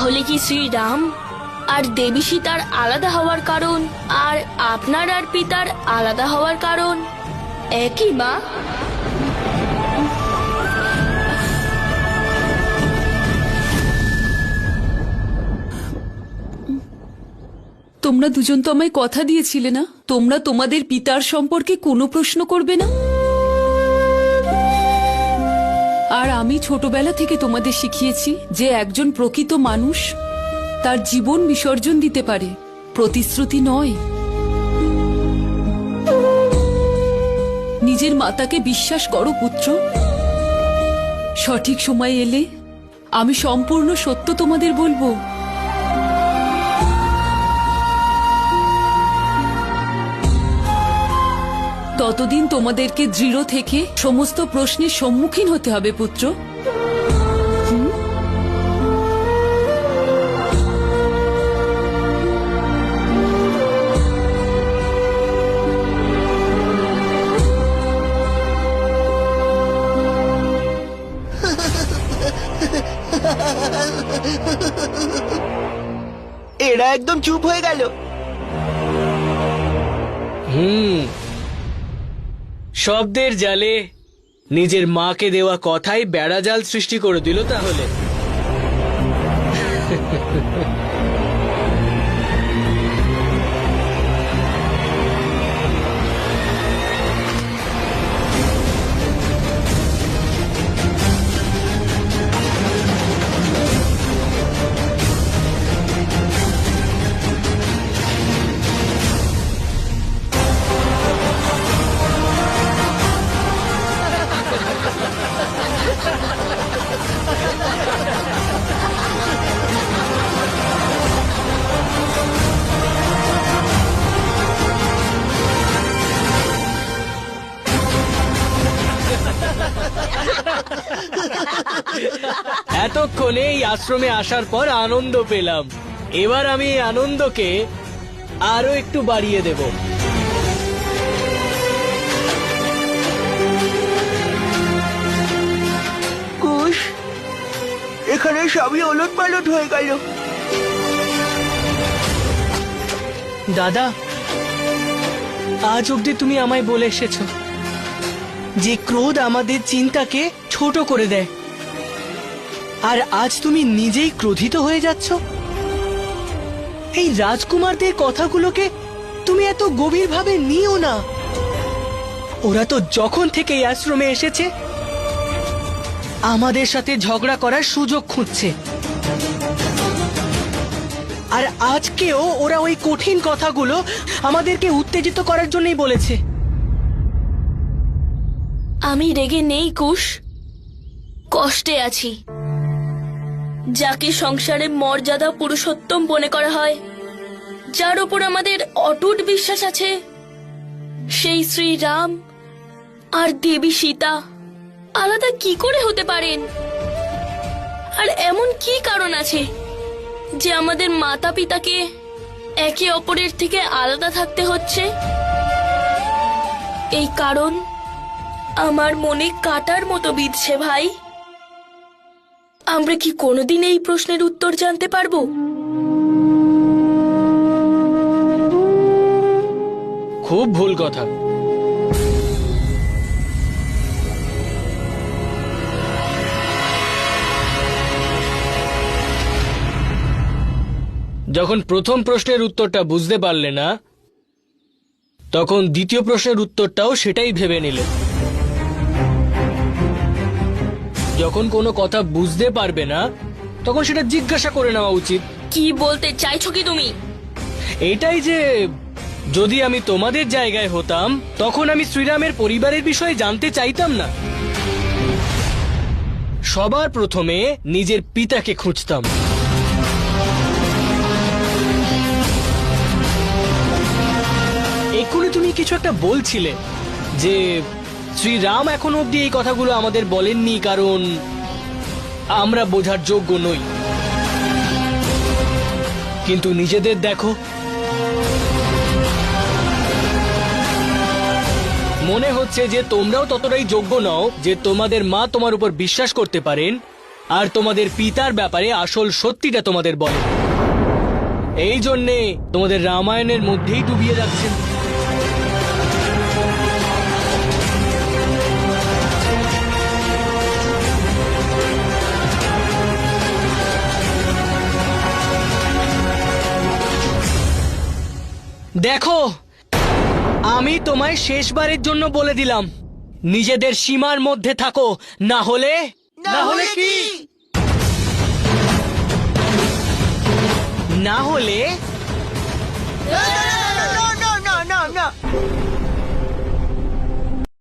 তাহলে কি শ্রীরাম আর দেবী সীতার আলাদা হওয়ার কারণ আর আপনার আর পিতার আলাদা হওয়ার কারণ একই মা? তোমরা দুজন তো আমায় কথা দিয়েছিলে না, তোমরা তোমাদের পিতার সম্পর্কে কোনো প্রশ্ন করবে না। আর আমি ছোটবেলা থেকে তোমাদের শিখিয়েছি যে একজন প্রকৃত মানুষ তার জীবন বিসর্জন দিতে পারে, প্রতিশ্রুতি নয়। নিজের মাতাকে বিশ্বাস করো পুত্র, সঠিক সময় এলে আমি সম্পূর্ণ সত্য তোমাদের বলবো। ততদিন তোমাদেরকে দৃঢ় থেকে সমস্ত প্রশ্নের সম্মুখীন হতে হবে পুত্র। এরা একদম চুপ হয়ে গেল। শব্দের জালে নিজের মাকে দেওয়া কথাই বেড়াজাল সৃষ্টি করে দিল তাহলে। এতক্ষণে এই আশ্রমে আসার পর আনন্দ পেলাম, এবার আমি এই আনন্দকে আরো একটু বাড়িয়ে দেব। কুশ, এখানে সবই ওলটপালট হয়ে গেল। দাদা, আজ অব্দি তুমি আমায় বলে এসেছো যে ক্রোধ আমাদের চিন্তাকে ছোট করে দেয়, আর আজ তুমি নিজেই ক্রোধিত হয়ে যাচ্ছ। এই রাজকুমারদের কথাগুলোকে তুমি এত গভীরভাবে নিও না। ওরা তো যখন থেকে এই আশ্রমে এসেছে আমাদের সাথে ঝগড়া করার সুযোগ খুঁজছে, আর আজকেও ওরা ওই কঠিন কথাগুলো আমাদেরকে উত্তেজিত করার জন্যই বলেছে। আমি রেগে নেই কুশ, কষ্টে আছি। যাকে সংসারে মর্যাদা পুরুষোত্তম মনে করা হয়, যার উপর আমাদের অটুট বিশ্বাস আছে, সেই শ্রীরাম আর দেবী সীতা আলাদা কি করে হতে পারেন? আর এমন কি কারণ আছে যে আমাদের মাতা পিতাকে একে অপরের থেকে আলাদা থাকতে হচ্ছে? এই কারণ আমার মনে কাটার মতো বিঁধছে ভাই। আমরা কি কোনোদিন এই প্রশ্নের উত্তর জানতে পারবো? খুব ভুল কথা। যখন প্রথম প্রশ্নের উত্তরটা বুঝতে পারলে না, তখন দ্বিতীয় প্রশ্নের উত্তরটাও সেটাই ভেবে নিলে। যখন কোনো কথা বুঝতে পারবে না তখন সেটা জিজ্ঞাসা করে নেওয়া উচিত। কি বলতে চাইছো কি তুমি? এটাই যে যদি আমি তোমাদের জায়গায় হতাম তখন আমি শ্রীরামের পরিবারের বিষয়ে জানতে চাইতাম না। সবার প্রথমে নিজের পিতাকে খুঁজতাম। এক্ষুনি তুমি কিছু একটা বলছিলে যে শ্রীরাম এখন অব্দি এই কথাগুলো আমাদের বলেননি কারণ আমরা বোঝার যোগ্য নই। কিন্তু নিজেদের দেখো, মনে হচ্ছে যে তোমরাও ততটাই যোগ্য নও যে তোমাদের মা তোমার উপর বিশ্বাস করতে পারেন আর তোমাদের পিতার ব্যাপারে আসল সত্যিটা তোমাদের বলে। এই জন্যে তোমাদের রামায়ণের মধ্যেই ডুবিয়ে রাখছেন। দেখো, আমি তোমায় শেষবারের জন্য বলে দিলাম, নিজেদের সীমার মধ্যে থাকো, না হলে কি? না হলে না, না, না, না, না, না, না।